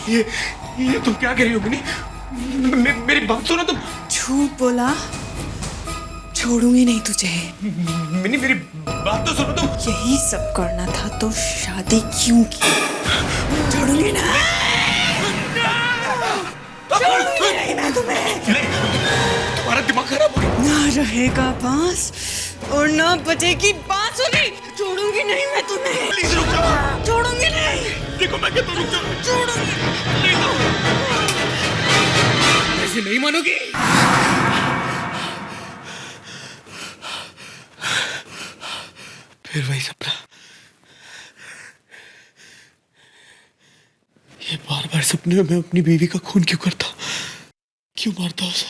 ये तुम क्या कह रही हो मिनी? मेरी बात सुनो तुम। झूठ बोला, छोड़ूंगी नहीं तुझे। मिनी मेरी बात तो सुनो तुम। यही सब करना था तो शादी क्यों की? छोड़ूंगी ना, छोड़ूंगी नहीं मैं तुम्हें। तुम्हारा दिमाग खराब हो गया। ना रहेगा बांस और ना बजेगी बांसुरी। छोड़ूंगी नहीं मैं तुम्हें। प्लीज रुक जाओ। छोड़ूंगी नहीं। देखो मैं कहता हूं रुक जाओ। छोड़ूंगी नहीं तो ऐसे नहीं मानोगी। फिर वही सपना। ये बार बार सपने में मैं अपनी बीवी का खून क्यों करता, क्यों मारता उसे?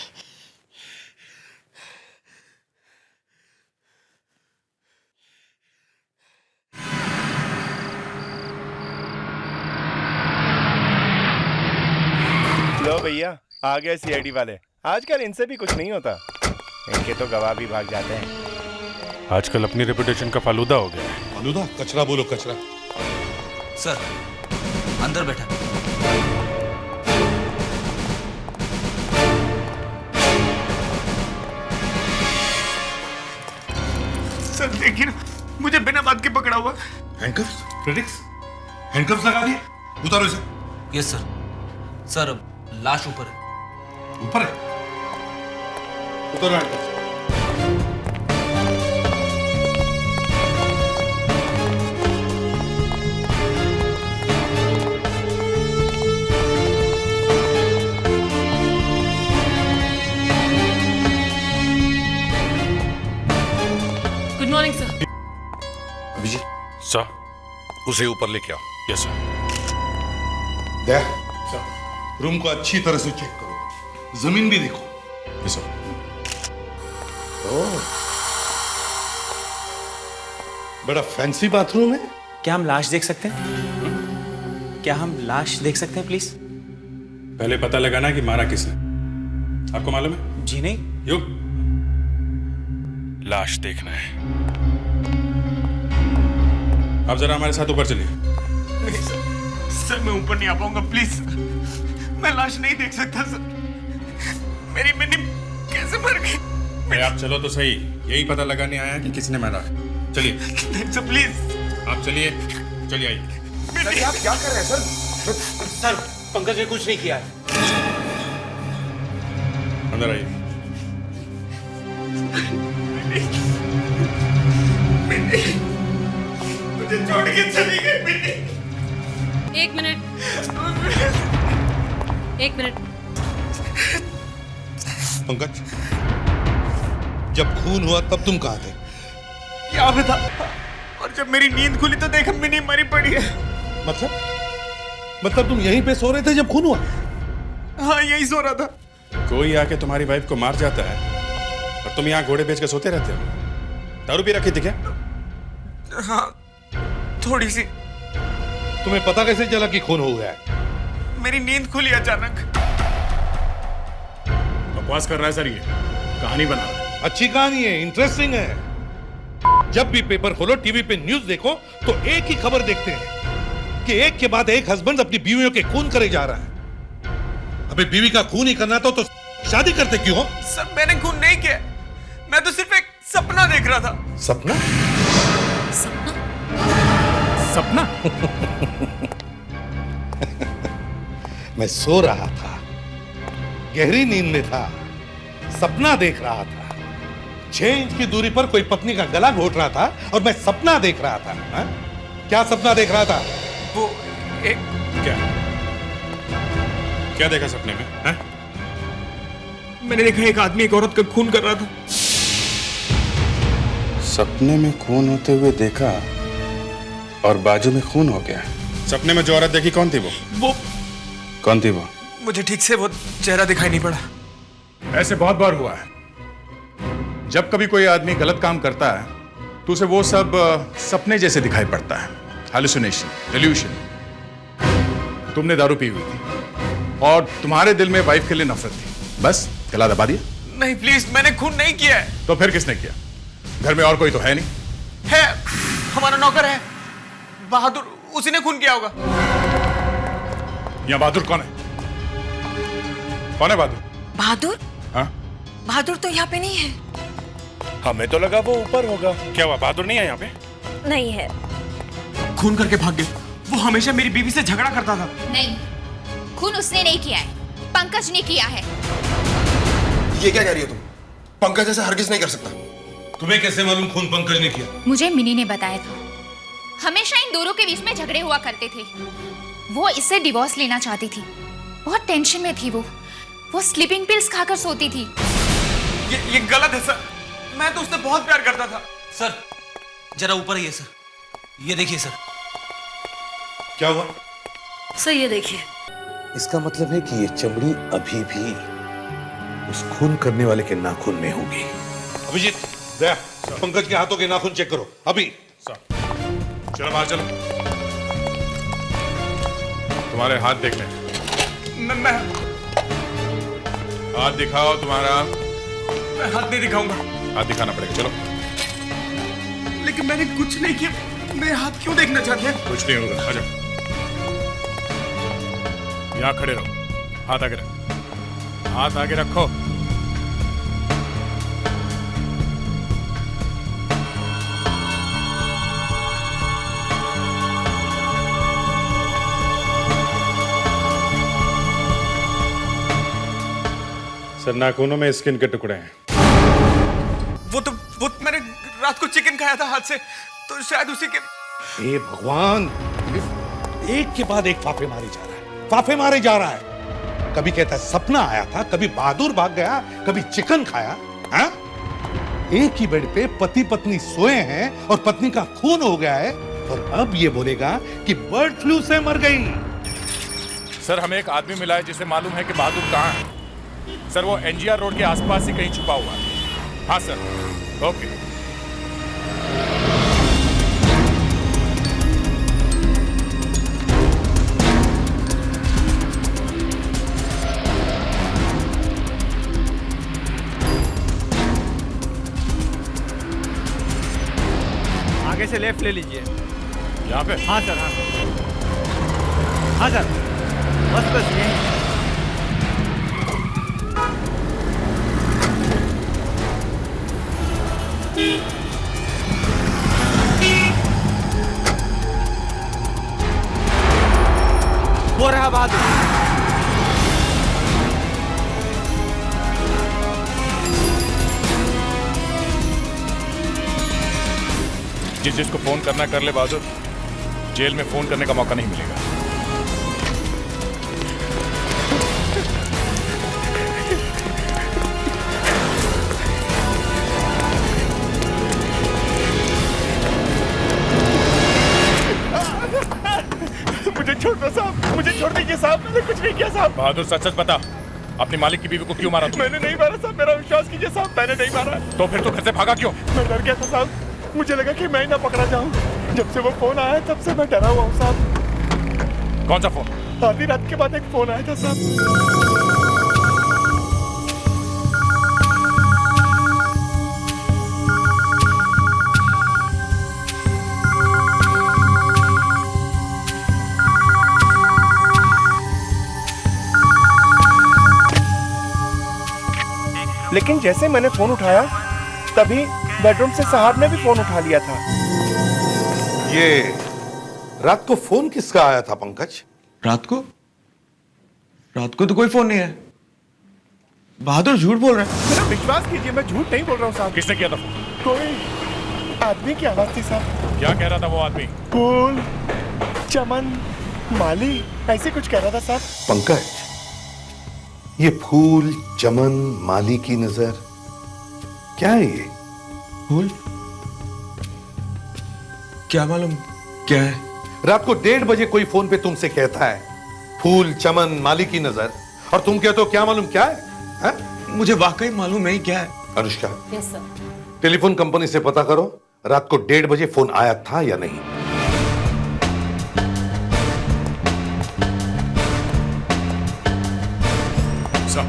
लो भैया, आ गए सीआईडी वाले। आजकल इनसे भी कुछ नहीं होता, इनके तो गवाह भी भाग जाते हैं। आजकल अपनी रेपुटेशन का फालूदा हो गया है। फालूदा? कचरा बोलो, कचरा। सर अंदर बैठा। सर देखिए ना, मुझे बिना बात के पकड़ा हुआ। हैंडकफ्स? प्रेडिक्स? हैंडकफ्स लगा दिए? उतारो इसे। Yes sir. सर लाश ऊपर है। ऊपर है? उतारो handcuffs. Good morning sir. Abhijeet, sir. उसे ऊपर लेके आओ। Yes sir. दया, रूम को अच्छी तरह से चेक करो, जमीन भी देखो। Yes sir. बड़ा फैंसी बाथरूम है। क्या हम लाश देख सकते हैं? क्या हम लाश देख सकते हैं प्लीज? पहले पता लगाना कि मारा किसने। आपको मालूम है? जी नहीं। युग, लाश देखना है। आप जरा हमारे साथ ऊपर चलिए। नहीं सर, मैं ऊपर नहीं आ पाऊंगा प्लीज। मैं लाश नहीं देख सकता सर। मेरी मिनी कैसे मर गई? अरे आप चलो तो सही, यही पता लगाने आया कि किसने मारा। चलिए सर प्लीज। आप चलिए, चलिए आइए। आप क्या कर रहे हैं सर? सर पंकज ने कुछ नहीं किया है। अंदर आइए। मुझे छोड़ के चली गई मिनी। एक मिनट, एक मिनट। पंकज, जब खून हुआ तब तुम कहाँ थे? यहाँ पे था, और जब मेरी नींद खुली तो देखा मिनी मरी पड़ी है। मतलब तुम यहीं पे सो रहे थे जब खून हुआ? हाँ यही सो रहा था। कोई आके तुम्हारी वाइफ को मार जाता है और तुम यहाँ घोड़े बेच के सोते रहते हो। दारू पी रखी थी क्या? हाँ थोड़ी सी। तुम्हें पता कैसे चला कि खून हो गया है? मेरी नींद खुली अचानक। बकवास कर रहा है सर, ये कहानी बना रहा है। अच्छी कहानी है, इंटरेस्टिंग है। जब भी पेपर खोलो, टीवी पे न्यूज देखो तो एक ही खबर देखते हैं कि एक के बाद एक हस्बैंड अपनी बीवियों के खून करे जा रहा है। अबे बीवी का खून ही करना तो शादी करते क्यों हो? सर मैंने खून नहीं किया, मैं तो सिर्फ एक सपना देख रहा था। सपना? सपना? मैं सो रहा था, गहरी नींद में था, सपना देख रहा था। 6 इंच की दूरी पर कोई पत्नी का गला घोट रहा था और मैं सपना देख रहा था। हा? क्या सपना देख रहा था? वो एक क्या क्या देखा सपने में? है? मैंने देखा एक आदमी एक औरत का खून कर रहा था। सपने में खून होते हुए देखा और बाजू में खून हो गया। सपने में जो औरत देखी कौन थी वो? कौन थी वो? मुझे ठीक से वो चेहरा दिखाई नहीं पड़ा। ऐसे बहुत बार हुआ है। जब कभी कोई आदमी गलत काम करता है तो उसे वो सब सपने जैसे दिखाई पड़ता है। Hallucination, evolution. तुमने दारू पी हुई थी और तुम्हारे दिल में वाइफ के लिए नफरत थी, बस गला दबा दिया। नहीं प्लीज, मैंने खून नहीं किया है। तो फिर किसने किया? घर में और कोई तो है नहीं? है, हमारा नौकर है बहादुर, उसी ने खून किया होगा। यहाँ बहादुर कौन है? कौन है बहादुर? बहादुर? हाँ? बहादुर तो यहाँ पे नहीं है। हमें तो लगा वो ऊपर होगा। क्या हुआ, बहादुर नहीं है यहाँ पे? नहीं है। खून करके भाग गया। वो हमेशा मेरी बीवी से झगड़ा करता था। नहीं, खून उसने नहीं किया है, पंकज ने किया है। ये क्या कह रही हो तुम? पंकज ऐसा हरगिज नहीं कर सकता। तुम्हें कैसे मालूम खून पंकज ने किया? मुझे मिनी ने बताया था। हमेशा इन दोनों के बीच में झगड़े हुआ करते थे। वो इससे डिवोर्स लेना चाहती थी। बहुत टेंशन में थी वो स्लीपिंग पिल्स खाकर सोती थी। ये गलत है सर। मैं तो उससे बहुत प्यार करता था। सर जरा ऊपर आइए सर, ये देखिए सर। क्या हुआ? सर ये देखिए। इसका मतलब है कि ये चमड़ी अभी भी उस खून करने वाले के नाखून में होगी। अभिजीत, दया, पंकज के हाथों के नाखून चेक करो अभी। चलो बाहर चलो, तुम्हारे हाथ देख लें। मैं हाथ दिखाओ तुम्हारा। हाथ नहीं दिखाऊंगा। हाथ दिखाना पड़ेगा, चलो। लेकिन मैंने कुछ नहीं किया। मेरे हाथ क्यों देखना चाहते हैं? कुछ नहीं होगा, आ जाओ। यहाँ खड़े रहो, हाथ आगे रखो, हाथ आगे रखो। सर नाखूनों में स्किन के टुकड़े हैं। वो मैंने रात को चिकन खाया था हाथ से, तो शायद उसी के। हे भगवान, एक के बाद एक फाफे मारे जा रहा है, फाफे मारे जा रहा है। कभी कहता है सपना आया था, कभी बहादुर भाग गया, कभी चिकन खाया। हाँ? एक ही बेड पे पति पत्नी सोए हैं और पत्नी का खून हो गया है, और अब ये बोलेगा कि बर्ड फ्लू से मर गई। सर हमें एक आदमी मिला है जिसे मालूम है कि बहादुर कहाँ है। सर वो एनजीआर रोड के आसपास ही कहीं छुपा हुआ है। हाँ सर, ओके। आगे से लेफ्ट ले लीजिए। यहाँ पे? हाँ सर, हाँ सर, बस यही। वो रहा बहादुर। जिसको फोन करना कर ले बहादुर, जेल में फोन करने का मौका नहीं मिलेगा। मुझे छोड़ दो साहब, मुझे छोड़ दीजिए साहब, मैंने कुछ नहीं किया साहब। बहादुर सच सच बता, अपनी मालिक की बीवी को क्यों मारा तूने? मैंने नहीं मारा साहब, मेरा विश्वास कीजिए साहब, मैंने नहीं मारा। तो फिर तू घर से भागा क्यों? मैं डर गया था साहब, मुझे लगा कि मैं ही ना पकड़ा जाऊं। जब से वो फोन आया तब से मैं डरा हुआ हूँ साहब। कौन सा फोन? आधी रात के बाद एक फोन आया था साहब। लेकिन जैसे मैंने फोन उठाया तभी बेडरूम से साहब ने भी फोन उठा लिया था। ये रात को फोन किसका आया था पंकज? रात को तो कोई फोन नहीं है। बहादुर झूठ बोल रहे हैं। मेरा विश्वास कीजिए, मैं झूठ नहीं बोल रहा हूँ साहब। किसने किया था फोन? कोई आदमी की आवाज थी साहब। क्या कह रहा था वो आदमी? फूल, चमन, माली, ऐसे कुछ कह रहा था साहब। पंकज, ये फूल, चमन, माली की नजर, क्या है ये? फूल? क्या मालूम क्या है? रात को 1:30 बजे कोई फोन पे तुमसे कहता है फूल, चमन, माली की नजर, और तुम कहते हो क्या मालूम क्या है? हा? मुझे वाकई मालूम नहीं क्या है। Anushka, yes sir. Telephone company से पता करो रात को 1:30 बजे फोन आया था या नहीं। सर,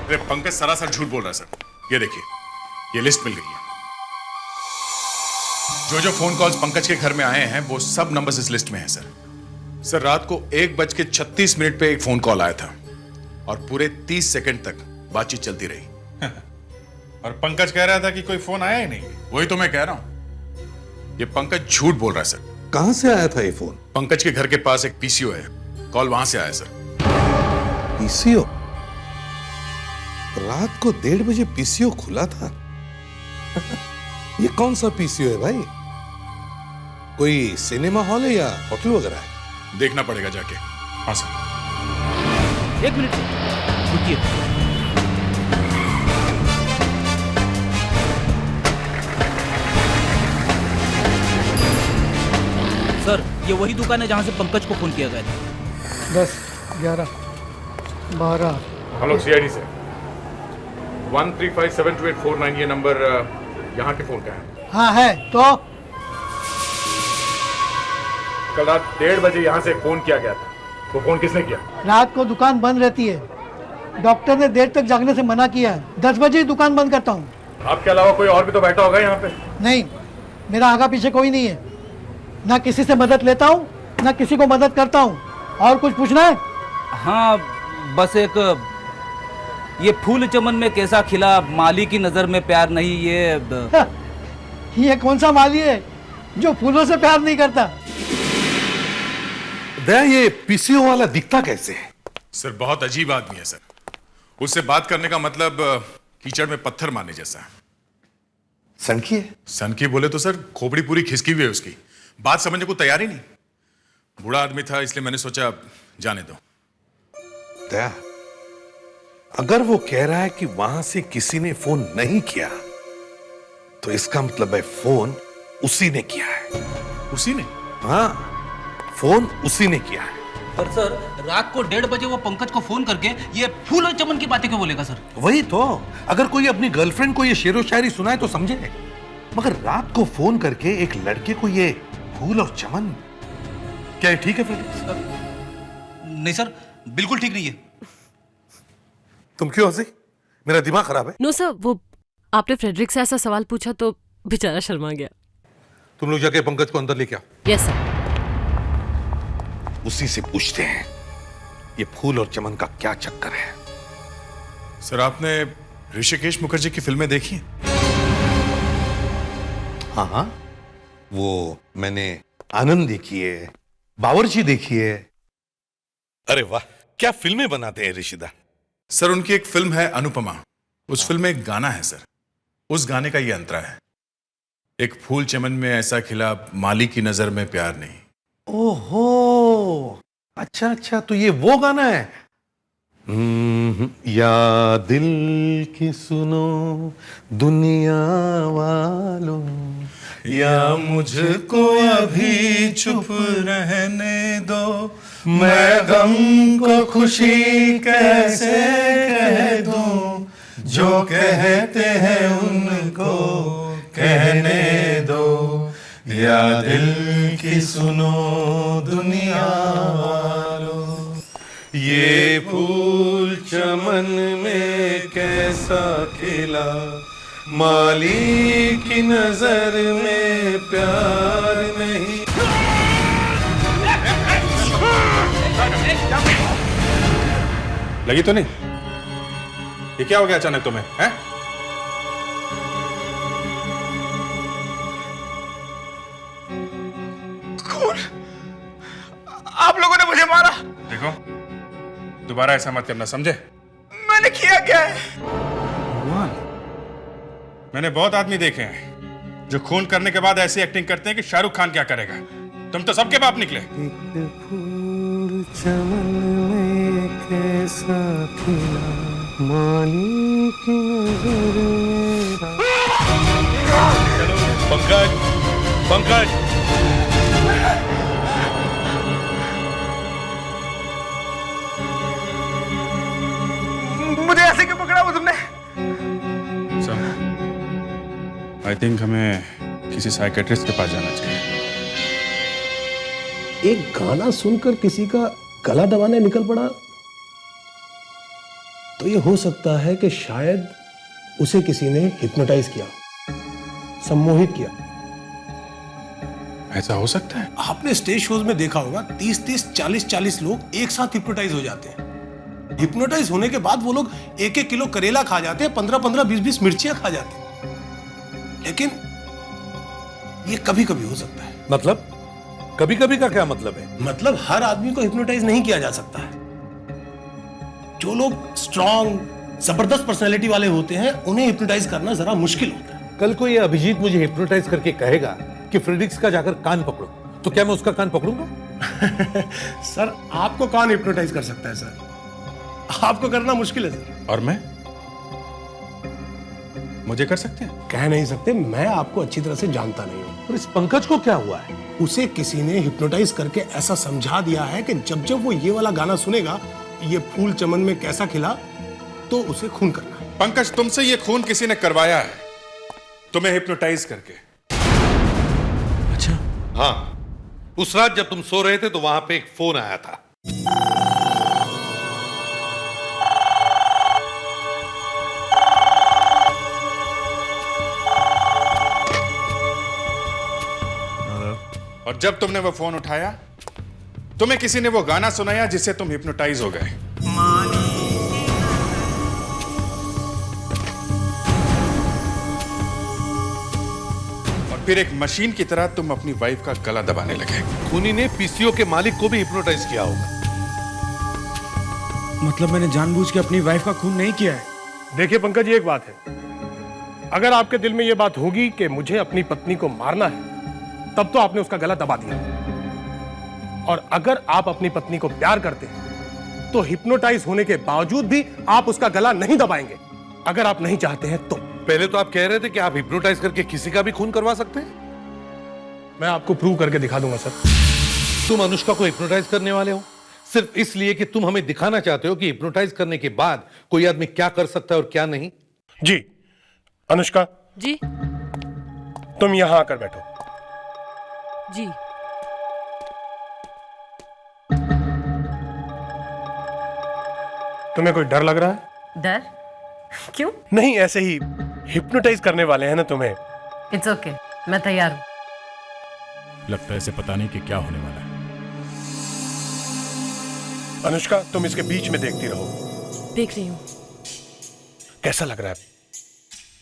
अरे पंकज सरासर झूठ बोल रहा है सर। ये देखिए, ये लिस्ट मिल गई है। जो फोन कॉल्स पंकज के घर में आए हैं वो सब नंबर्स इस लिस्ट में हैं सर। सर रात को 1:36 पे एक फोन कॉल आया था और पूरे 30 सेकंड तक बातचीत चलती रही। और पंकज कह रहा था कि कोई फोन आया ही नहीं। वही तो मैं कह रहा हूं, ये पंकज झूठ बोल रहा है सर। कहां से आया था ये फोन? पंकज के घर के पास एक पीसीओ है, कॉल वहां से आया सर। पीसीओ? रात को 1:30 बजे पीसीओ खुला था? ये कौन सा पीसीओ है भाई? कोई सिनेमा हॉल है या होटल वगैरह है? देखना पड़ेगा जाके। हाँ सर। 1 मिनट रुकिए। सर ये वही दुकान है जहां से पंकज को फोन किया गया था। 10, 11, 12। हेलो सीआईडी से 1357284 ये नंबर यहाँ के फोन का है। हाँ है तो कल रात 1:30 बजे यहाँ से फोन किया गया था। वो फोन किसने किया? रात को दुकान बंद रहती है, डॉक्टर ने देर तक जागने से मना किया है। 10 बजे ही दुकान बंद करता हूँ। आपके अलावा कोई और भी तो बैठा होगा यहाँ पे? नहीं, मेरा आगा पीछे कोई नहीं है। ना किसी से मदद लेता हूँ ना किसी को मदद करता हूँ। और कुछ पूछना है? हाँ बस एक, ये फूल चमन में कैसा खिला, माली की नजर में प्यार नहीं, ये कौन सा माली है जो फूलों से प्यार नहीं करता? दया, ये पीसीओ वाला दिखता कैसे है? सर बहुत अजीब आदमी है सर। उससे बात करने का मतलब कीचड़ में पत्थर मारने जैसा है। सनकी है? सनकी बोले तो सर खोपड़ी पूरी खिसकी हुई है उसकी, बात समझने को तैयार ही नहीं। बूढ़ा आदमी था इसलिए मैंने सोचा जाने दो। दया, अगर वो कह रहा है कि वहां से किसी ने फोन नहीं किया तो इसका मतलब है फोन उसी ने किया है। उसी ने? हाँ, फोन उसी ने किया है। पर सर रात को 1:30 बजे वो पंकज को फोन करके ये फूल और चमन की बातें क्यों बोलेगा सर? वही तो, अगर कोई अपनी गर्लफ्रेंड को ये शेरो शायरी सुनाए तो समझे, मगर रात को फोन करके एक लड़के को ये फूल और चमन, क्या ये ठीक है फ्रेडरिक? नहीं सर, बिल्कुल ठीक नहीं है। तुम क्यों हंसी? मेरा दिमाग खराब है? नो सर, वो आपने फ्रेडरिक से ऐसा सवाल पूछा तो बेचारा शर्मा गया। तुम लोग जाके पंकज को अंदर लेके आओ। Yes sir. उसी से पूछते हैं ये फूल और चमन का क्या चक्कर है। सर आपने ऋषिकेश मुखर्जी की फिल्में देखी हैं? हाँ हाँ, वो मैंने आनंद देखी है, बावर्ची देखी है। अरे वाह, क्या फिल्में बनाते हैं ऋषिदा। सर उनकी एक फिल्म है अनुपमा, उस फिल्म में एक गाना है सर, उस गाने का ये अंतरा है, एक फूल चमन में ऐसा खिला, माली की नजर में प्यार नहीं। ओहो, अच्छा अच्छा, तो ये वो गाना है। या दिल की सुनो दुनिया वालों, या मुझको अभी चुप रहने दो, मैं गम को खुशी कैसे कह दूं, जो कहते हैं उनको कहने दो, या दिल की सुनो दुनिया वालों, ये फूल चमन में कैसा खिला, माली की नजर में प्यार नहीं। लगी तो नहीं? ये क्या हो गया अचानक तुम्हें, हैं? कौन? आप लोगों ने मुझे मारा। देखो, दोबारा ऐसा मत करना, समझे? मैंने किया क्या है? भगवान, मैंने बहुत आदमी देखे हैं जो खून करने के बाद ऐसी एक्टिंग करते हैं कि शाहरुख खान क्या करेगा। तुम तो सबके बाप निकले। फूल चमन में कैसा खिला, माली की नजर में। पंकज, पंकज, मुझे ऐसे क्यों पकड़ा वो तुमने? आई थिंक हमें किसी साइकेट्रिस्ट के पास जाना चाहिए। एक गाना सुनकर किसी का गला दबाने निकल पड़ा तो ये हो सकता है कि शायद उसे किसी ने हिप्नोटाइज किया, सम्मोहित किया। ऐसा हो सकता है? आपने स्टेज शोज में देखा होगा 30-30, 40-40 लोग एक साथ हिप्नोटाइज हो जाते हैं। हिप्नोटाइज होने के बाद वो लोग 1-1 किलो करेला खा जाते हैं, 15-15, 20-20 मिर्चियां खा जाते हैं। लेकिन ये कभी कभी हो सकता है। मतलब कभी कभी का क्या मतलब है? मतलब हर आदमी को हिप्नोटाइज नहीं किया जा सकता है। जो लोग स्ट्रांग, जबरदस्त पर्सनैलिटी वाले होते हैं, उन्हें हिप्नोटाइज करना जरा मुश्किल होता है। कल को ये अभिजीत मुझे हिप्नोटाइज करके कहेगा कि फ्रेडरिक्स का जाकर कान पकड़ो, तो क्या मैं उसका कान पकड़ूंगा? सर, आपको कान हिप्नोटाइज कर सकता है सर, आपको करना मुश्किल है सर। और मैं? मुझे कर सकते हैं? कह नहीं सकते, मैं आपको अच्छी तरह से जानता नहीं हूं। और इस पंकज को क्या हुआ है? उसे किसी ने हिप्नोटाइज करके ऐसा समझा दिया है कि जब जब वो ये वाला गाना सुनेगा, ये फूल चमन में कैसा खिला, तो उसे खून करना है। पंकज, तुमसे ये खून किसी ने करवाया है, तुम्हें हिप्नोटाइज करके। अच्छा। हाँ, उस रात जब तुम सो रहे थे तो वहां पे एक फोन आया था। और जब तुमने वो फोन उठाया, तुम्हें किसी ने वो गाना सुनाया जिससे तुम हिप्नोटाइज हो गए। और फिर एक मशीन की तरह तुम अपनी वाइफ का गला दबाने लगे। खूनी ने पीसीओ के मालिक को भी हिप्नोटाइज किया होगा। मतलब मैंने जानबूझ के अपनी वाइफ का खून नहीं किया है। देखिए पंकज, ये एक बात है, अगर आपके दिल में यह बात होगी कि मुझे अपनी पत्नी को मारना है, तब तो आपने उसका गला दबा दिया। और अगर आप अपनी पत्नी को प्यार करते हैं, तो हिप्नोटाइज होने के बावजूद भी आप उसका गला नहीं दबाएंगे। अगर आप नहीं चाहते हैं तो। पहले तो आप कह रहे थे कि आप हिप्नोटाइज करके किसी का भी खून करवा सकते हैं। मैं आपको प्रूव करके दिखा दूंगा सर। तुम अनुष्का को हिप्नोटाइज करने वाले हो सिर्फ इसलिए कि तुम हमें दिखाना चाहते हो कि हिप्नोटाइज करने के बाद कोई आदमी क्या कर सकता है और क्या नहीं। जी अनुष्का जी, तुम यहां आकर बैठो। जी तुम्हें कोई डर लग रहा है? डर? क्यों? नहीं, ऐसे ही हिप्नोटाइज करने वाले हैं ना तुम्हें। इट्स ओके, मैं तैयार हूं। लगता है इसे पता नहीं कि क्या होने वाला है। अनुष्का, तुम इसके बीच में देखती रहो। देख रही हूँ। कैसा लग रहा है?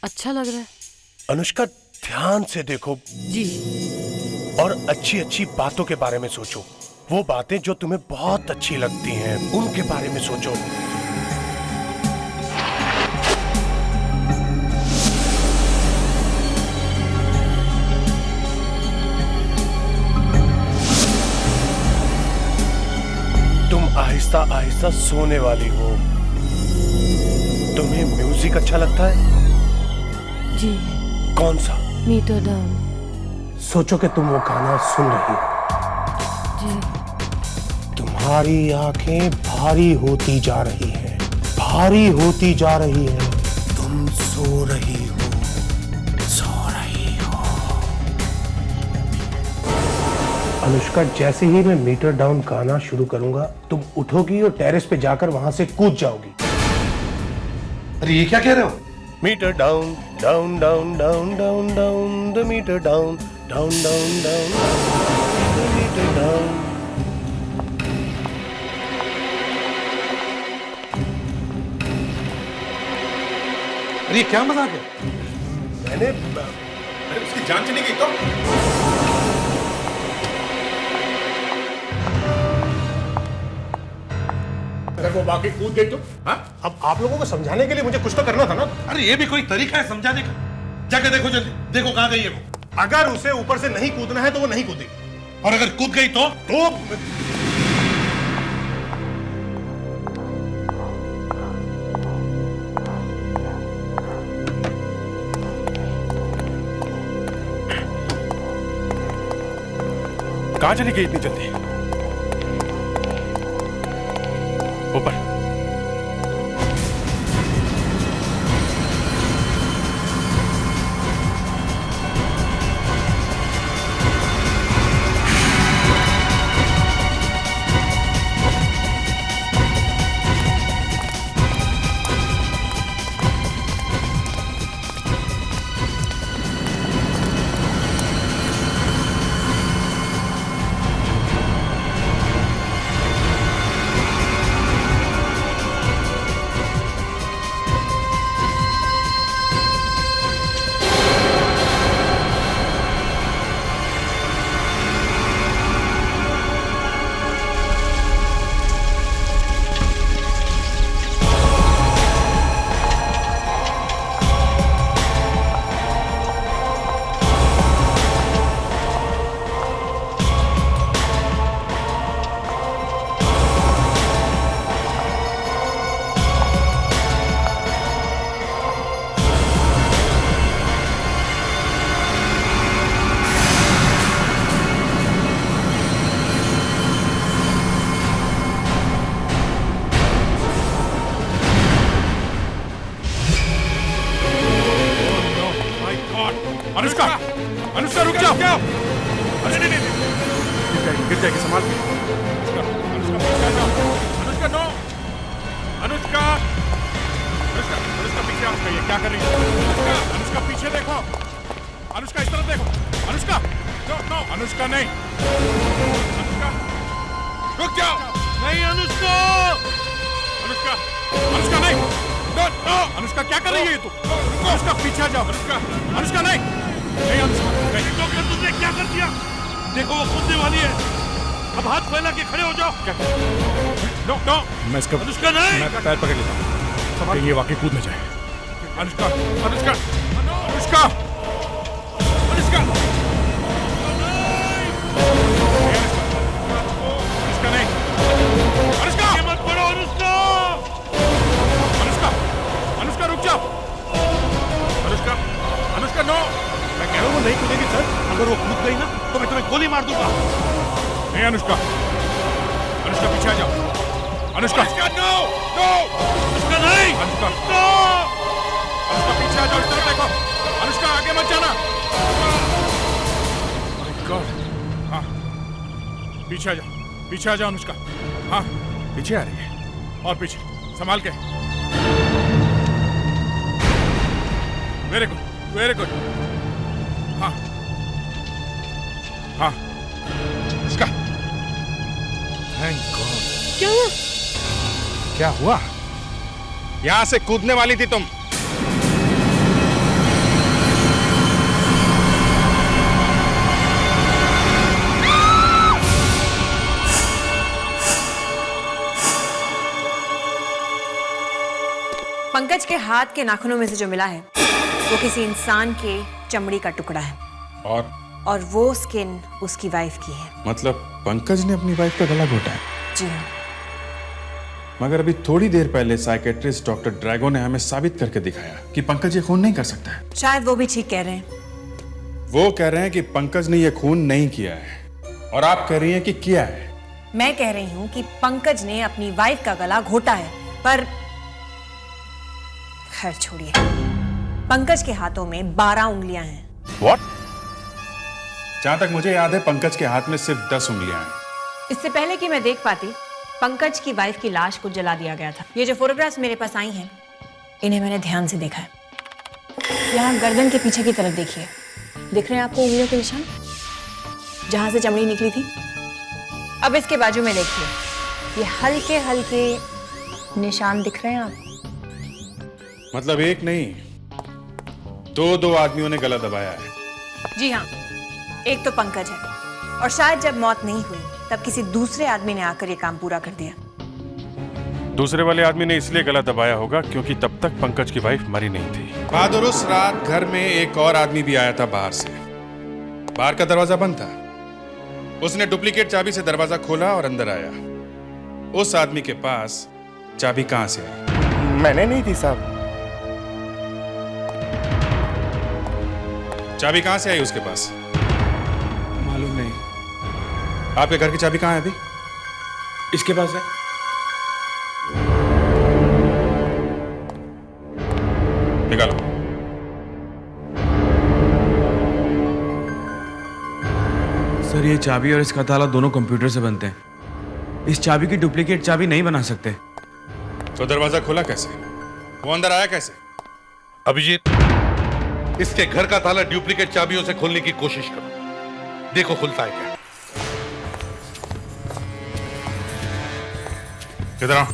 अच्छा लग रहा है। अनुष्का, ध्यान से देखो जी, और अच्छी अच्छी बातों के बारे में सोचो। वो बातें जो तुम्हें बहुत अच्छी लगती हैं, उनके बारे में सोचो। तुम आहिस्ता आहिस्ता सोने वाली हो। तुम्हें म्यूजिक अच्छा लगता है? जी। कौन सा? Meter down. सोचो कि तुम वो गाना सुन रही हो। जी। तुम्हारी आंखें भारी होती जा रही हैं, भारी होती जा रही हैं। तुम सो रही हो, सो रही हो। अनुष्का, जैसे ही मैं मीटर डाउन गाना शुरू करूंगा, तुम उठोगी और टेरेस पे जाकर वहां से कूद जाओगी। अरे ये क्या कह रहे हो? Meter down, down down down down down, the meter down, down down down, the meter down. अरे क्या मजाक है? मैंने उसकी जान चली गई तो? अगर वो बाकी कूद गई तो? हाँ? अब आप लोगों को समझाने के लिए मुझे कुछ तो करना था ना। अरे ये भी कोई तरीका है समझाने का? जाके देखो जल्दी, देखो कहां गई है वो। अगर उसे ऊपर से नहीं कूदना है तो वो नहीं कूदेगी। और अगर कूद गई तो? कहां चली गई इतनी जल्दी? ऊपर। अनुष्का, अनुष्का रुक जाओ। अरे नहीं नहीं, गिर जाएगी, संभाल के। अनुष्का पीछे आ जाओ। अनुष्का नो, अनुष्का, अनुष्का, अनुष्का पीछे आओ। ये क्या कर रही है? अनुष्का, अनुष्का पीछे देखो। अनुष्का इस तरफ देखो। अनुष्का, नो नो, अनुष्का नहीं। अनुष्का, रुक जाओ। नहीं अनुष्का, अनुष्का, अनुष्का नहीं। नो नो, अनुष्का क्या कर रही है तू? अनुष्का पीछे आ जाओ। अनुष्का, अनुष्का नहीं, नहीं अनुष्का नहीं। तो क्या तुमने क्या कर दिया? देखो वो कूदने वाली है। अब हाथ फैला के खड़े हो जाओ। क्या? नो नो, मैं इसका अनुष्का नहीं, मैं पैर पकड़ लेता हूँ कि ये वाकई कूद न जाए। अनुष्का, अनुष्का, अनुष्का, अनुष्का, अनुष्का नहीं, अनुष्का मत पड़ो। अनुष्का, अनुष्का, अनुष्का रुक जाओ। अनुष्का, अनुष्का नो, मैं कह रहा हूँ वो नहीं कूदेगी सर। अगर वो कूद गई ना तो मैं तुम्हें गोली मार दूंगा। नहीं अनुष्का, अनुष्का पीछे आ जाओ। अनुष्का, नो नो, अनुष्का नहीं, अनुष्का नो, अनुष्का पीछे आ जाओ। इस तरफ देखो। अनुष्का आगे मत जाना। My God. हाँ पीछे आ जाओ, पीछे आ जाओ अनुष्का। हाँ पीछे आ रही है, और पीछे संभाल के। Very good, very good. हाँ हाँ, इसका थैंक गॉड। क्या हुआ? क्या हुआ? यहां से कूदने वाली थी तुम। पंकज के हाथ के नाखूनों में से जो मिला है वो किसी इंसान के चमड़ी का टुकड़ा है, और वो स्किन उसकी वाइफ की है। मतलब पंकज ने अपनी वाइफ का गला घोटा है? जी हाँ। मगर अभी थोड़ी देर पहले साइकेट्रिस्ट डॉक्टर ड्रैगो ने हमें साबित करके दिखाया कि पंकज ये खून नहीं कर सकता है। शायद वो भी ठीक कह रहे हैं। वो कह रहे हैं कि पंकज ने ये खून नहीं किया है, और आप कह रही हैं कि किया है। मैं कह रही हूँ कि पंकज ने अपनी वाइफ का गला घोटा है, पर खैर छोड़िए। पंकज के हाथों में 12 उंगलियां हैं। What? जहां तक मुझे याद है पंकज के हाथ में सिर्फ 10 उंगलियां हैं। इससे पहले कि मैं देख पाती, पंकज की वाइफ की लाश को जला दिया गया था। ये जो फोटोग्राफ्स मेरे पास आई हैं, इन्हें मैंने ध्यान से देखा है। यहाँ गर्दन के पीछे की तरफ देखिए, दिख रहे हैं आपको उंगलियों के निशान, जहां से चमड़ी निकली थी। अब इसके बाजू में देखिए, ये हल्के हल्के निशान दिख रहे हैं आपको। मतलब एक नहीं, दो आदमियों ने गला दबाया है। जी हाँ, एक तो पंकज है, और शायद जब मौत नहीं हुई तब किसी दूसरे आदमी ने आकर ये काम पूरा कर दिया। दूसरे वाले आदमी ने इसलिए गला दबाया होगा क्योंकि तब तक पंकज की वाइफ मरी नहीं थी। बहादुर, उस रात घर में एक और आदमी भी आया था बाहर से। बाहर का दरवाजा बंद था। उसने डुप्लीकेट चाबी से दरवाजा खोला और अंदर आया। उस आदमी के पास चाबी कहां से आई? मैंने नहीं थी साहब। चाबी कहां से आई उसके पास? मालूम नहीं। आपके घर की चाबी कहां है अभी? इसके पास है। निकालो। सर ये चाबी और इसका ताला दोनों कंप्यूटर से बनते हैं। इस चाबी की डुप्लीकेट चाबी नहीं बना सकते। तो दरवाजा खुला कैसे? वो अंदर आया कैसे? अभिजीत, इसके घर का ताला डुप्लीकेट चाबियों से खोलने की कोशिश करो, देखो खुलता है क्या। इधर आओ,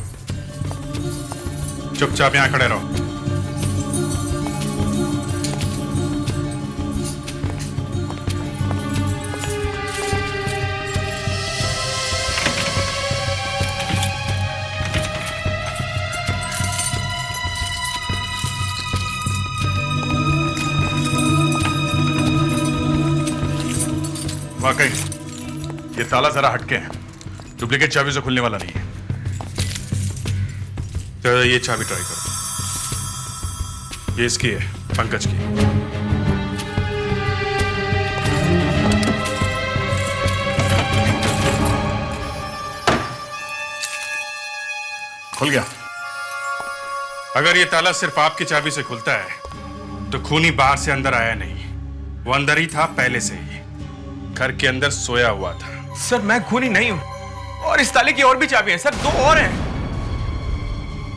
चुपचाप यहां खड़े रहो। वाकई ये ताला जरा हटके है, डुप्लीकेट चाबी से खुलने वाला नहीं है। तो ये चाबी ट्राई करो। ये इसकी है, पंकज की। खुल गया। अगर ये ताला सिर्फ आपकी चाबी से खुलता है तो खूनी बाहर से अंदर आया नहीं, वो अंदर ही था पहले से ही, घर के अंदर सोया हुआ था। सर मैं खूनी नहीं हूं, और इस ताले की और भी चाबी है सर, 2 और हैं।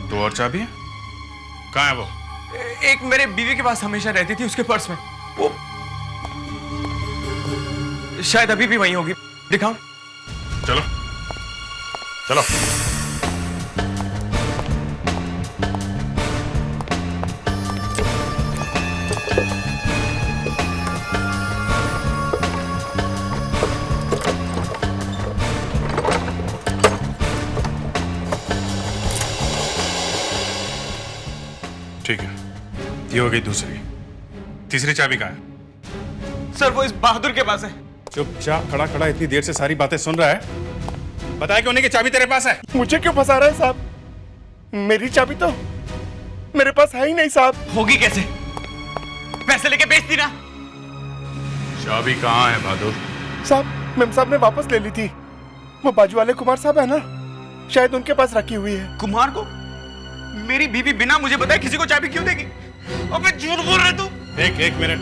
2 और चाबी है? कहाँ है वो? एक मेरे बीवी के पास हमेशा रहती थी, उसके पर्स में। वो शायद अभी भी वहीं होगी, दिखाऊं? चलो चलो। ठीक है, ये हो गई दूसरी। तीसरी चाबी कहाँ है? सर वो इस बहादुर के पास है। चुपचाप खड़ा खड़ा इतनी देर से सारी बातें सुन रहा है, बताया क्यों नहीं कि चाबी तेरे पास है? मुझे क्यों फंसा रहा है साहब? मेरी चाबी तो मेरे पास है ही नहीं साहब। होगी कैसे? पैसे लेके बेच दी ना। चाबी कहाँ है बहादुर? साहब मेम साहब ने वापस ले ली थी। वो बाजू वाले कुमार साहब है ना, शायद उनके पास रखी हुई है। कुमार को? मेरी बीवी बिना मुझे बताए किसी को चाबी क्यों देगी? अबे झूठ बोल रहे तू। एक मिनट।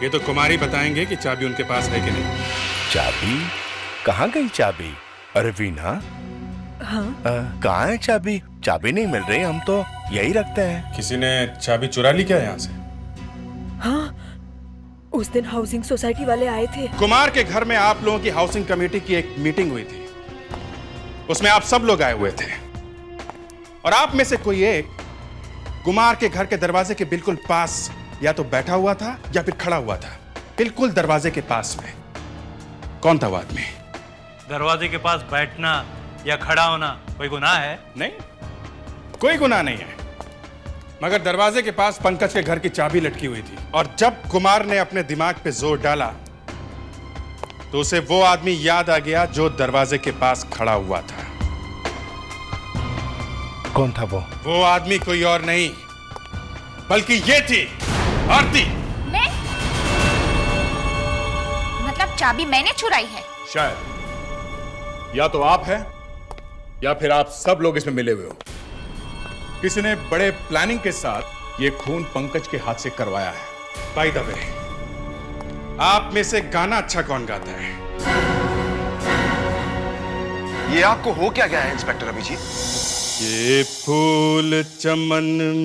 ये तो कुमार ही बताएंगे कि चाबी उनके पास है कि नहीं। चाबी? कहाँ गई चाबी? अरे वीना, हाँ? कहाँ है चाबी? चाबी नहीं मिल रही, हम तो यही रखते हैं। किसी ने चाबी चुरा ली क्या यहाँ से? हाँ, उस दिन हाउसिंग सोसाइटी वाले आए थे। कुमार के घर में आप लोगों की हाउसिंग कमेटी की एक मीटिंग हुई थी, उसमें आप सब लोग आए हुए थे, और आप में से कोई एक कुमार के घर के दरवाजे के बिल्कुल पास या तो बैठा हुआ था या फिर खड़ा हुआ था, बिल्कुल दरवाजे के पास में। कौन था वो आदमी? दरवाजे के पास बैठना या खड़ा होना कोई गुनाह है? नहीं, कोई गुनाह नहीं है, मगर दरवाजे के पास पंकज के घर की चाबी लटकी हुई थी, और जब कुमार ने अपने दिमाग पे जोर डाला तो उसे वो आदमी याद आ गया जो दरवाजे के पास खड़ा हुआ था। कौन था वो? वो आदमी कोई और नहीं बल्कि ये थी आरती। मैं? मतलब चाबी मैंने चुराई है? शायद या तो आप हैं या फिर आप सब लोग इसमें मिले हुए हो। किसी ने बड़े प्लानिंग के साथ ये खून पंकज के हाथ से करवाया है। बाय द वे, आप में से गाना अच्छा कौन गाता है? ये आपको हो क्या गया है इंस्पेक्टर अभिजीत? ये फूल चमन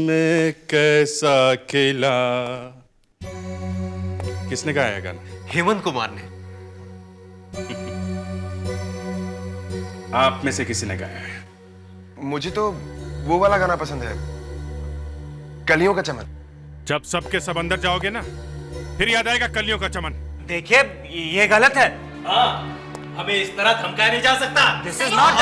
में कैसा खिला। किसने गाया है गाना? हेमंत कुमार ने। आप में से किसी ने गाया है? मुझे तो वो वाला गाना पसंद है, कलियों का चमन। जब सबके सब अंदर जाओगे ना, फिर याद आएगा कलियों का चमन। देखिए ये गलत है। हाँ, हमें इस तरह धमकाया नहीं जा सकता। This is not.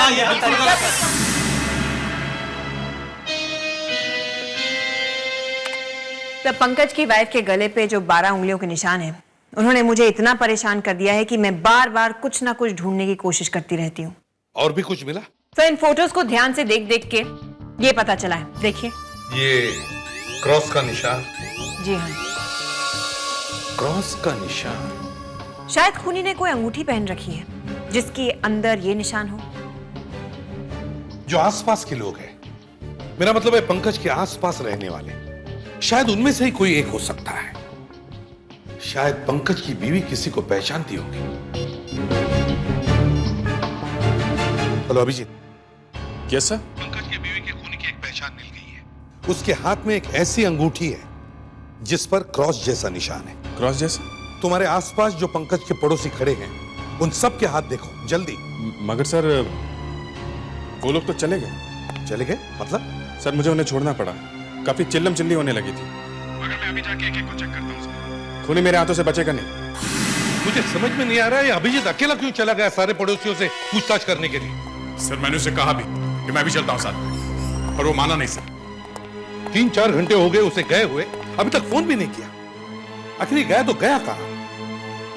तो पंकज की वाइफ के गले पे जो 12 उंगलियों के निशान हैं, उन्होंने मुझे इतना परेशान कर दिया है कि मैं बार बार कुछ ना कुछ ढूंढने की कोशिश करती रहती हूँ। और भी कुछ मिला? तो इन फोटोज को ध्यान से देख देख के ये पता चला है। देखिए, ये क्रॉस का निशान। जी हाँ, क्रॉस का निशान। शायद खूनी ने कोई अंगूठी पहन रखी है जिसके अंदर ये निशान हो। जो आसपास के लोग हैं, मेरा मतलब है पंकज के आसपास रहने वाले, शायद उनमें से ही कोई एक हो सकता है। शायद पंकज की बीवी किसी को पहचानती होगी। Hello Abhijeet. Yes sir. Pankaj की बीवी के खूनी की एक पहचान मिल गई है। उसके हाथ में एक ऐसी अंगूठी है जिस पर क्रॉस जैसा निशान है। क्रॉस जैसा? तुम्हारे आसपास जो पंकज के पड़ोसी खड़े हैं, उन सब के हाथ देखो जल्दी। मगर सर वो लोग तो चले गए। चले गए मतलब? सर मुझे उन्हें छोड़ना पड़ा, काफी चिल्लम चिल्ली होने लगी थी। मगर मैं अभी जाके एक-एक को चेक करता हूं सर। खूनी मेरे हाथों से बचेगा नहीं। मुझे समझ में नहीं आ रहा है अभिजीत अकेला क्यों चला गया सारे पड़ोसियों से पूछताछ करने के लिए। सर मैंने उसे कहा भी कि मैं भी चलता हूं साथ, पर वो माना नहीं सर। 3-4 घंटे हो गए उसे गए हुए, अभी तक फोन भी नहीं किया। आखिर गया तो गया कहां?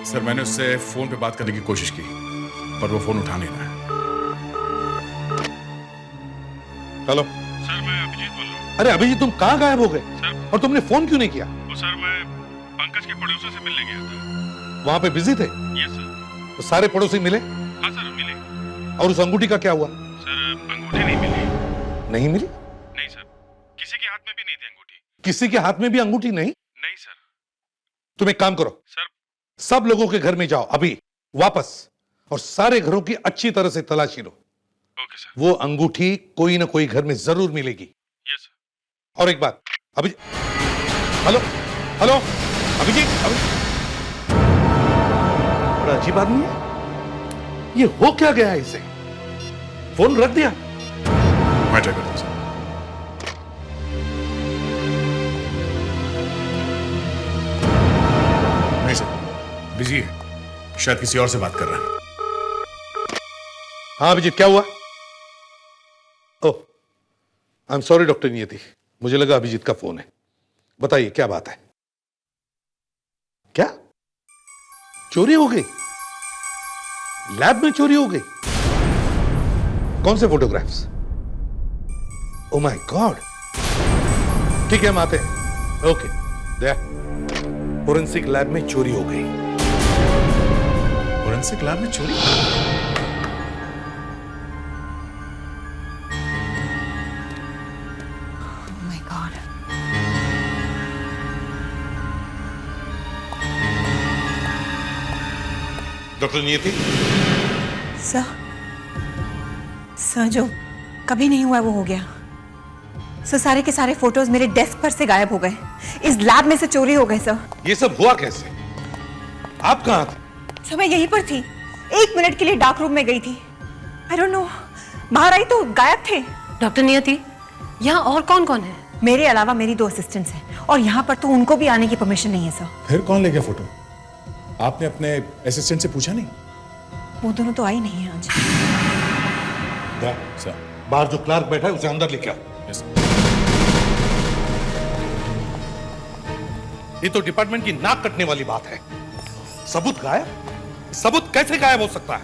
सर मैंने उससे फोन पे बात करने की कोशिश की, पर वो फोन उठा नहीं रहा है। हेलो सर, मैं अभिजीत बोल रहा हूँ। अरे अभिजीत, तुम कहां गायब हो गए? और तुमने फोन क्यों नहीं किया? वो सर मैं पंकज के पड़ोसियों से मिलने गया था। वहां पे बिजी थे? Yes sir. तो सारे पड़ोसी मिले? हाँ सर मिले। और उस अंगूठी का क्या हुआ? सर अंगूठी नहीं मिली। नहीं मिली? नहीं सर, किसी के हाथ में भी नहीं थी अंगूठी। किसी के हाथ में भी अंगूठी नहीं? नहीं सर। तुम एक काम करो सर, सब लोगों के घर में जाओ अभी वापस, और सारे घरों की अच्छी तरह से तलाशी लो। Okay sir. वो अंगूठी कोई ना कोई घर में जरूर मिलेगी। Yes sir. और एक बात, अभी हेलो हेलो अभिजीत, बड़ा अजीब आदमी है ये। हो क्या गया है इसे? फोन रख दिया। मैं ट्राई करता हूं सर। नहीं सर, बिजी है, शायद किसी और से बात कर रहा है। हाँ अभिजीत, क्या हुआ? ओह आई एम सॉरी डॉक्टर नियति, मुझे लगा अभिजीत का फोन है। बताइए क्या बात है? क्या चोरी हो गई? लैब में चोरी हो गई? कौन से फोटोग्राफ्स? Oh my God. ठीक है हम आते हैं। ओके दया, फोरेंसिक लैब में चोरी हो गई। फोरेंसिक लैब में चोरी? डॉक्टर नियति। सर जो कभी नहीं हुआ वो हो गया। सर सारे के सारे फोटोज मेरे डेस्क पर से गायब हो गए, इस लैब में से चोरी हो गए। सर ये सब हुआ कैसे? आप कहां थे? सर मैं यहीं पर थी, 1 मिनट के लिए डार्क रूम में गई थी। आई डोंट नो, बाहर आई तो गायब थे। डॉक्टर नियति, यहाँ और कौन कौन है? मेरे अलावा मेरी 2 असिस्टेंट्स हैं, और यहाँ पर तो उनको भी आने की परमिशन नहीं है। सर फिर कौन ले गया फोटो? आपने अपने असिस्टेंट से पूछा नहीं? वो दोनों तो आई नहीं है आज। सर बाहर जो क्लार्क बैठा है उसे अंदर लेके आओ। यस। ये तो डिपार्टमेंट की नाक कटने वाली बात है। सबूत गायब? सबूत कैसे गायब हो सकता है?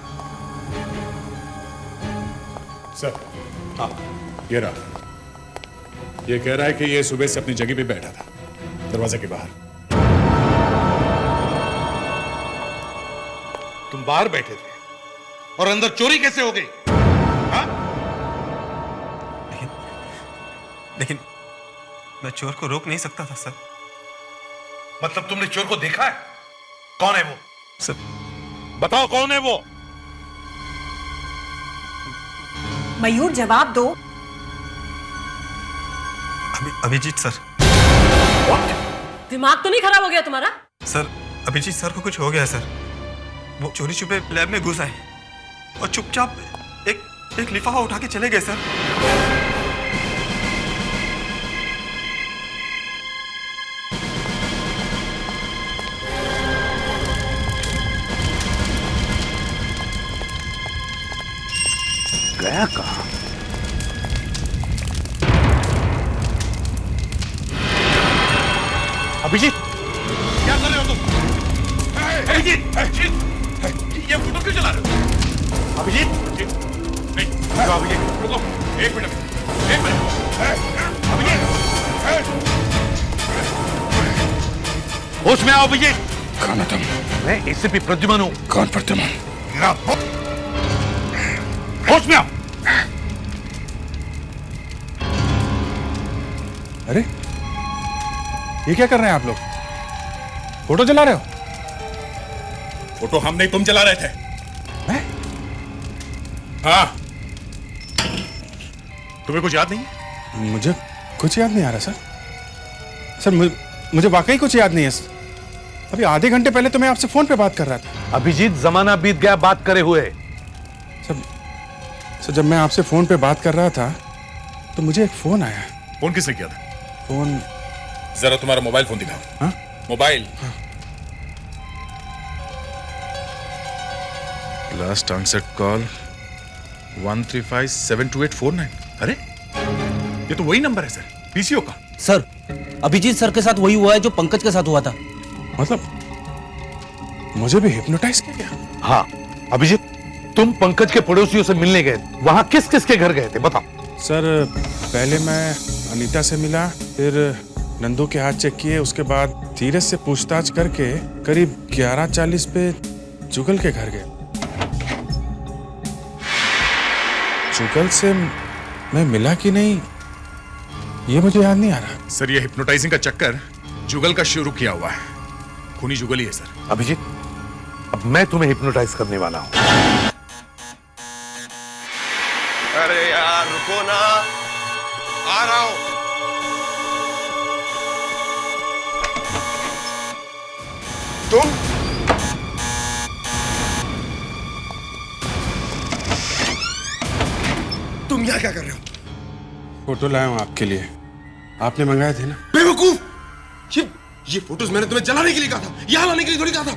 सर हाँ, ये रहा। ये कह रहा है कि ये सुबह से अपनी जगह पे बैठा था, दरवाजे के बाहर। तुम बाहर बैठे थे और अंदर चोरी कैसे हो गई? हाँ? लेकिन मैं चोर को रोक नहीं सकता था सर। मतलब तुमने चोर को देखा है? कौन है वो? सर बताओ कौन है वो? मयूर जवाब दो। अभिजीत सर। दिमाग तो नहीं खराब हो गया तुम्हारा? सर अभिजीत सर को कुछ हो गया सर। वो चोरी छुपे लैब में घुस आए और चुपचाप एक लिफाफा उठा के चले गए सर। गया कहां? अभिजीत क्या कर रहे हो तुम? अभिजीत ये फोटो क्यों चला रहे हो? अभिजीत नहीं, अभिजीत रुको, एक मिनट। अभिजीत होश में आओ। अभिजीत कौन है तुम? मैं एसीपी प्रद्युमन हूं। कौन प्रद्युमन? होश में आओ। अरे ये क्या कर रहे हैं आप लोग? फोटो जला रहे हो? फोटो हम नहीं, तुम जला रहे थे। हाँ, तुम्हें कुछ याद नहीं? मुझे कुछ याद नहीं आ रहा सर। सर मुझे वाकई कुछ याद नहीं है। अभी आधे घंटे पहले तो मैं आपसे फोन पे बात कर रहा था। अभिजीत जमाना बीत गया बात करे हुए। सर जब मैं आपसे फोन पे बात कर रहा था तो मुझे एक फोन आया। फोन किसने किया था? फोन जरा तुम्हारा मोबाइल फोन दिखाओ। हाँ? मोबाइल। Last answered call 135728449। अरे ये तो वही नंबर है सर, पीसीओ का। सर अभिजीत सर के साथ वही हुआ है जो पंकज के साथ हुआ था। मतलब मुझे भी हिप्नोटाइज किया गया? हाँ अभिजीत, तुम पंकज के पड़ोसियों से मिलने गए, वहां किस किस के घर गए थे बताओ। सर पहले मैं अनीता से मिला, फिर नंदू के हाथ चेक किए, उसके बाद धीरज से पूछताछ करके करीब 11:40 पे जुगल के घर गए। जुगल से मैं मिला कि नहीं ये मुझे याद नहीं आ रहा। सर ये हिप्नोटाइजिंग का चक्कर जुगल का शुरू किया हुआ है। खूनी जुगली है सर। अभिजीत, अब मैं तुम्हें हिप्नोटाइज करने वाला हूं। अरे यार रुको ना, आ रहा हूं। तुम यहाँ क्या कर रहे हो? फोटो लाया हूं आपके लिए, आपने मंगाए थे ना। बेवकूफ! ये फोटोज मैंने तुम्हें जलाने के लिए कहा था, यहाँ लाने के लिए थोड़ी कहा था।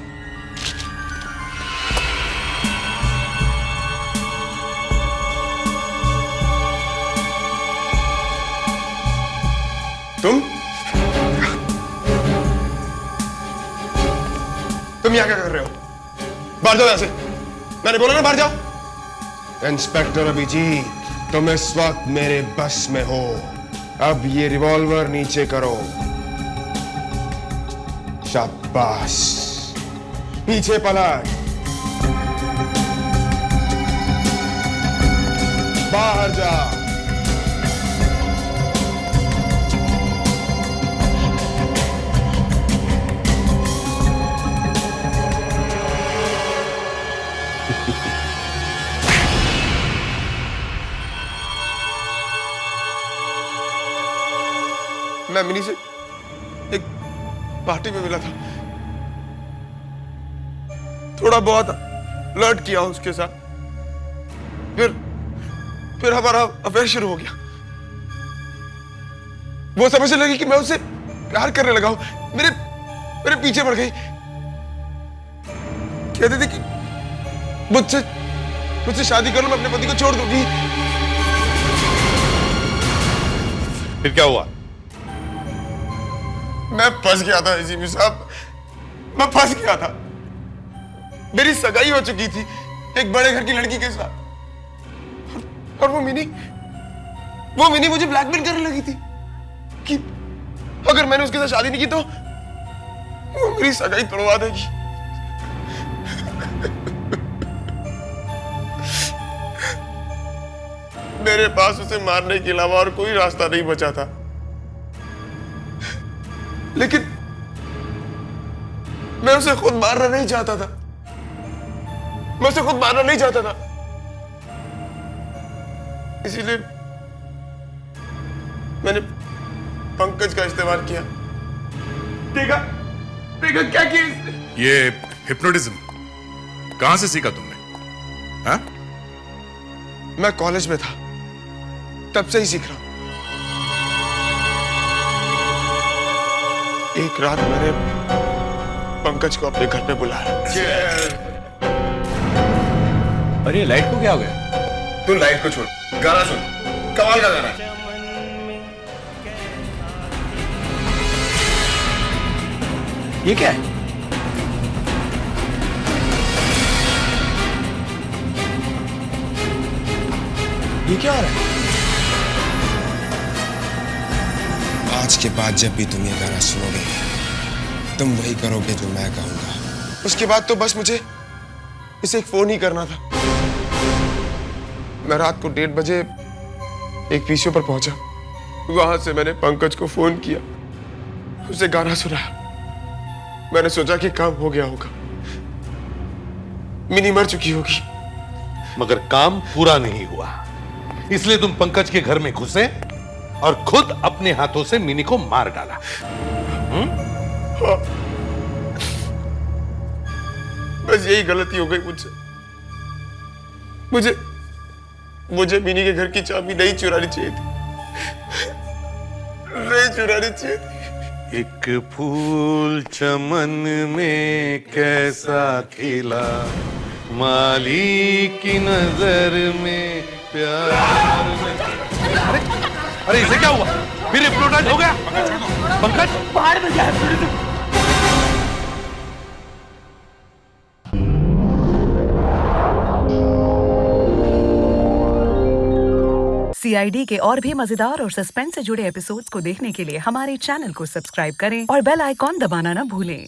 तुम यहाँ क्या कर रहे हो? बाहर जाओ यहाँ से। मैंने बोला ना बाहर जाओ। इंस्पेक्टर अभिजीत, तुम इस वक्त मेरे बस में हो। अब ये रिवॉल्वर नीचे करो। शाबाश, पीछे पलट। बाहर जा। मैं मिनी से एक पार्टी में मिला था, थोड़ा बहुत फ्लर्ट किया उसके साथ, फिर हमारा अफेयर शुरू हो गया। वो समझने लगी कि मैं उससे प्यार करने लगा हूं, मेरे पीछे पड़ गई। कहती थी कि मुझसे शादी कर लो, मैं अपने पति को छोड़ दूंगी। फिर क्या हुआ? मैं फंस गया था एसीपी साहब, मैं फंस गया था। मेरी सगाई हो चुकी थी एक बड़े घर की लड़की के साथ, और वो मिनी मुझे ब्लैकमेल करने लगी थी कि अगर मैंने उसके साथ शादी नहीं की तो वो मेरी सगाई तोड़वा देगी। मेरे पास उसे मारने के अलावा और कोई रास्ता नहीं बचा था, लेकिन मैं उसे खुद मारना नहीं चाहता था। इसीलिए मैंने पंकज का इस्तेमाल किया। देखा क्या किया इसने? ये हिप्नोटिज्म कहां से सीखा तुमने? हाँ? मैं कॉलेज में था, तब से ही सीख रहा हूं। एक रात मैंने पंकज को अपने घर पे बुलाया। अरे लाइट को क्या हो गया? तू लाइट को छोड़, गाना सुन, कमाल का गाना है। ये क्या है? ये क्या हो रहा है? आज के बाद जब भी तुम ये गाना सुनोगे, तुम वही करोगे जो मैं कहूंगा। उसके बाद तो बस मुझे इसे एक फोन ही करना था। मैं रात को 1:30 बजे एक पीसीओ पर पहुंचा। वहां से मैंने पंकज को फोन किया, उसे गाना सुनाया। मैंने सोचा कि काम हो गया होगा, मिनी मर चुकी होगी। मगर काम पूरा नहीं हुआ, इसलिए तुम पंकज के घर में घुसे और खुद अपने हाथों से मिनी को मार डाला। हाँ। बस यही गलती हो गई मुझसे। मुझे मिनी के घर की चाबी नहीं चुरानी चाहिए थी। नहीं चुरानी चाहिए थी। एक फूल चमन में कैसा खिला, माली की नजर में प्यार। अरे इसे क्या हुआ? फिर हिप्नोटाइज हो गया? पंकज बाहर में गया। CID के और भी मजेदार और सस्पेंस से जुड़े एपिसोड्स को देखने के लिए हमारे चैनल को सब्सक्राइब करें और बेल आइकॉन दबाना ना भूलें।